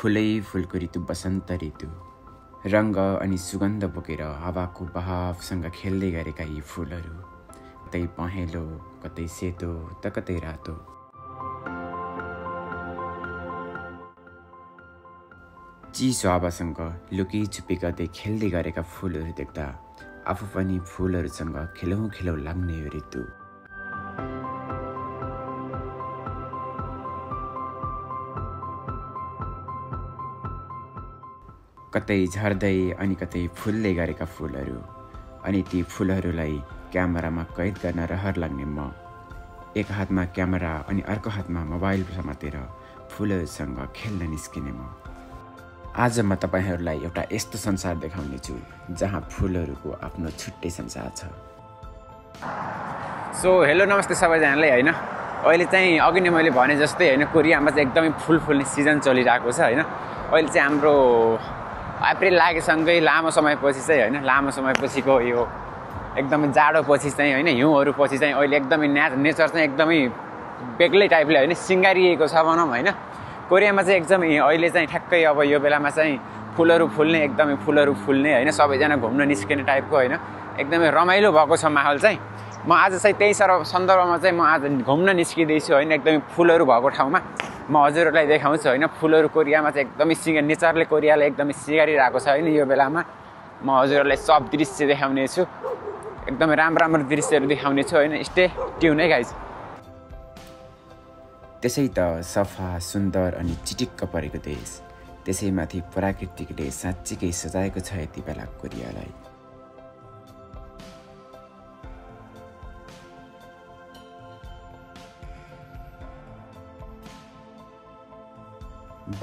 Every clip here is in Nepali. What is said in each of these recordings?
फुलै फुलको ऋतु बसन्त ऋतु, रङ्ग अनि सुगन्ध बोकेर हावाको बहावसँग खेल्दै गरेका यी फुलहरू, कतै पहेँलो, कतै सेतो त कतै रातो। चिसो हावासँग लुकी छुपी गर्दै खेल्दै गरेका फुलहरू देख्दा आफू पनि फुलहरूसँग खेलौँ खेलौँ लाग्ने यो ऋतु। कतै झर्दै अनि कतै फुल्दै गरेका फुलहरू, अनि ती फुलहरूलाई क्यामेरामा कैद गर्न रहर लाग्ने म, एक हातमा क्यामेरा अनि अर्को हातमा मोबाइल समातेर फुलहरूसँग खेल्न निस्किने म। आज म तपाईहरूलाई एउटा यस्तो संसार देखाउने छु जहाँ फुलहरूको आफ्नो छुट्टै संसार छ। सो हेलो नमस्ते सबैजनालाई होइन, अहिले चाहिँ अघि नै मैले भने जस्तै होइन, कोरियामा चाहिँ एकदमै फुल फुल्ने सिजन चलिरहेको छ होइन। अहिले चाहिँ हाम्रो अप्रिल लागेसँगै लामो समयपछि चाहिँ होइन, लामो समयपछिको यो एकदमै जाडोपछि चाहिँ होइन, हिउँहरू पछि चाहिँ अहिले एकदमै नेचर चाहिँ एकदमै बेग्लै टाइपले होइन सिँगारिएको छ भनौँ होइन। कोरियामा चाहिँ एकदमै अहिले चाहिँ ठ्याक्कै अब यो बेलामा चाहिँ फुलहरू फुल्ने, एकदमै फुलहरू फुल्ने होइन, सबैजना घुम्न निस्किने टाइपको होइन, एकदमै रमाइलो भएको छ माहौल चाहिँ। म आज चाहिँ त्यही सन्दर्भमा चाहिँ म आज घुम्न निस्किँदैछु होइन, एकदमै फुलहरू भएको ठाउँमा म हजुरहरूलाई देखाउँछु होइन। फुलहरू कोरियामा चाहिँ एकदमै नेचरले कोरियालाई एकदमै सिँगारिरहेको छ होइन। यो बेलामा म हजुरहरूलाई सब दृश्य देखाउने छु, एकदमै राम्रो दृश्यहरू देखाउने छु होइन। स्टे ट्युन है गाइज। त्यसै त सफा सुन्दर अनि चिटिक्क परेको देश, त्यसैमाथि प्राकृतिकले साँच्चीकै सजाएको छ यति बेला कोरियालाई।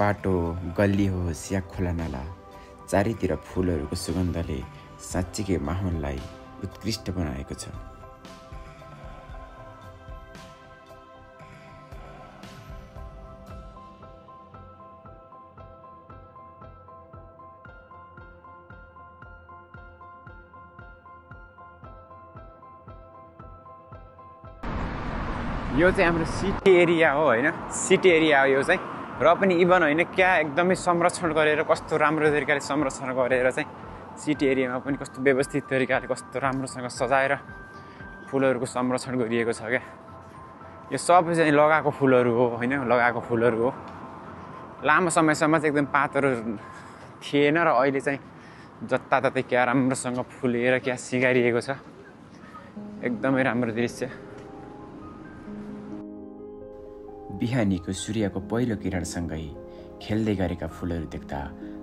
बाटो, गल्ली होस् या खोला नाला, चारैतिर फुलहरूको सुगन्धले साँच्चीकै माहौललाई उत्कृष्ट बनाएको छ। यो चाहिँ हाम्रो सिटी एरिया हो होइन, सिटी एरिया हो यो चाहिँ। र पनि इभन होइन क्या एकदमै संरक्षण गरेर, कस्तो राम्रो तरिकाले संरक्षण गरेर चाहिँ सिटी एरियामा पनि कस्तो व्यवस्थित तरिकाले कस्तो राम्रोसँग सजाएर फुलहरूको संरक्षण गरिएको छ क्या। यो सब चाहिँ लगाएको फुलहरू हो होइन, लगाएको फुलहरू हो। लामो समयसम्म चाहिँ एकदम पातहरू थिएन र अहिले चाहिँ जताततै क्या राम्रोसँग फुलेर क्या सिँगारिएको छ, एकदमै राम्रो दृश्य। बिहानीको सूर्यको पहिलो किरणसँगै खेल्दै गरेका फुलहरू देख्दा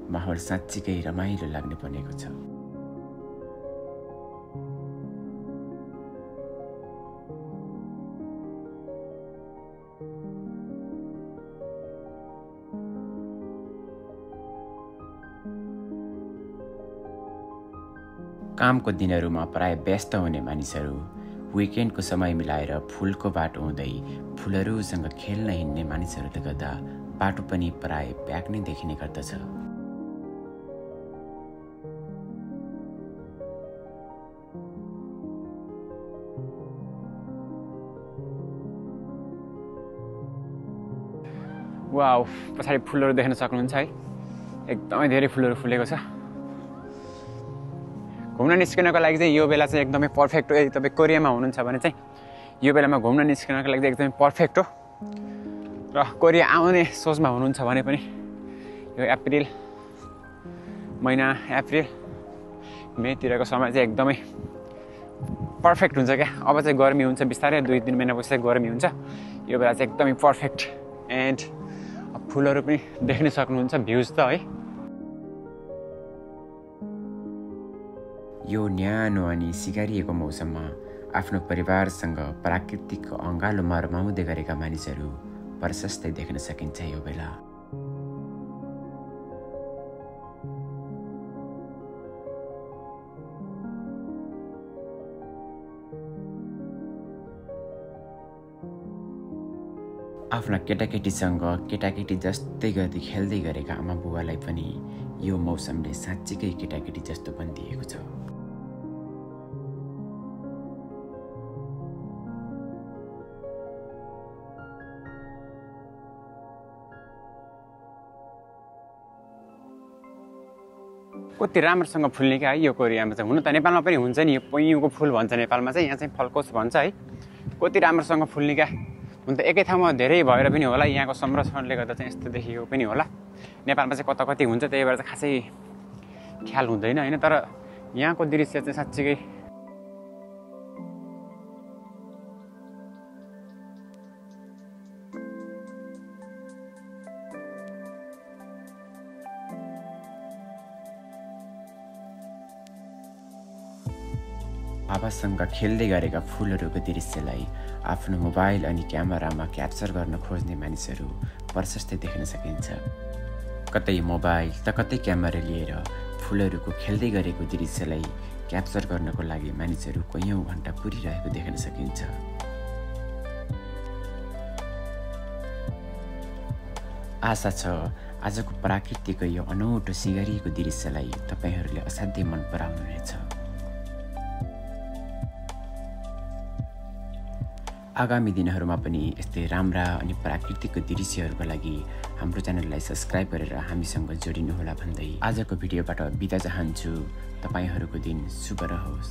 माहौल साँच्चीकै रमाइलो लाग्ने बनेको छ। कामको दिनहरूमा प्राय व्यस्त हुने मानिसहरू विकेन्डको समय मिलाएर फुलको बाटो हुँदै फुलहरूसँग खेल्न हिँड्ने मानिसहरूले गर्दा बाटो पनि प्राय प्याक नै देखिने गर्दछ। वाउ, पछाडि फुलहरू देख्न सक्नुहुन्छ है, एकदमै धेरै फुलहरू फुलेको छ। घुम्न निस्किनको लागि चाहिँ यो बेला चाहिँ एकदमै पर्फेक्ट हो। यदि तपाईँ कोरियामा हुनुहुन्छ भने चाहिँ यो बेलामा घुम्न निस्किनको लागि चाहिँ एकदमै पर्फेक्ट हो। र कोरिया आउने सोचमा हुनुहुन्छ भने पनि यो अप्रिल महिना, अप्रिल मेतिरको समय चाहिँ एकदमै पर्फेक्ट हुन्छ क्या। अब चाहिँ गर्मी हुन्छ बिस्तारै, 2-3 महिनापछि चाहिँ गर्मी हुन्छ। यो बेला चाहिँ एकदमै पर्फेक्ट। एन्ड फुलहरू पनि देख्न सक्नुहुन्छ, भ्युज त है। यो न्यानो अनि सिँगारिएको मौसममा आफ्नो परिवारसँग प्राकृतिकको अँगालोमा रमाउँदै गरेका मानिसहरू प्रशस्तै देख्न सकिन्छ यो बेला। आफ्ना केटाकेटीसँग केटाकेटी जस्तै गर्दै खेल्दै गरेका आमा बुवालाई पनि यो मौसमले साँच्चीकै केटाकेटी जस्तो बनिदिएको छ। कति राम्रोसँग फुल्ने क्या है यो कोरियामा चाहिँ। हुन त नेपालमा पनि हुन्छ नि, यो पैयुको फुल भन्छ नेपालमा चाहिँ, यहाँ चाहिँ फल्कोस भन्छ है। कति राम्रोसँग फुल्ने क्या। हुन त एकै ठाउँमा धेरै भएर पनि होला, यहाँको संरक्षणले गर्दा चाहिँ यस्तो देखिएको पनि होला। नेपालमा चाहिँ कता कति हुन्छ, त्यही भएर चाहिँ खासै ख्याल हुँदैन होइन। तर यहाँको दृश्य चाहिँ साँच्चीकै हावासँग खेल्दै गरेका फुलहरूको दृश्यलाई आफ्नो मोबाइल अनि क्यामेरामा क्याप्चर गर्न खोज्ने मानिसहरू प्रशस्तै देख्न सकिन्छ। कतै मोबाइल त कतै क्यामेरा लिएर फुलहरूको खेल्दै गरेको दृश्यलाई क्याप्चर गर्नको लागि मानिसहरू कैयौँ घन्टा कुरिरहेको देख्न सकिन्छ। आशा छ आजको प्राकृतिक यो अनौठो सिँगारिएको दृश्यलाई तपाईँहरूले असाध्यै मन पराउनुहुनेछ। आगामी दिनहरूमा पनि यस्तै राम्रा अनि प्राकृतिक दृश्यहरूको लागि हाम्रो च्यानललाई सब्सक्राइब गरेर हामीसँग जोडिनुहोला भन्दै आजको भिडियोबाट बिदा चाहन्छु। तपाईँहरूको दिन शुभ रहोस्।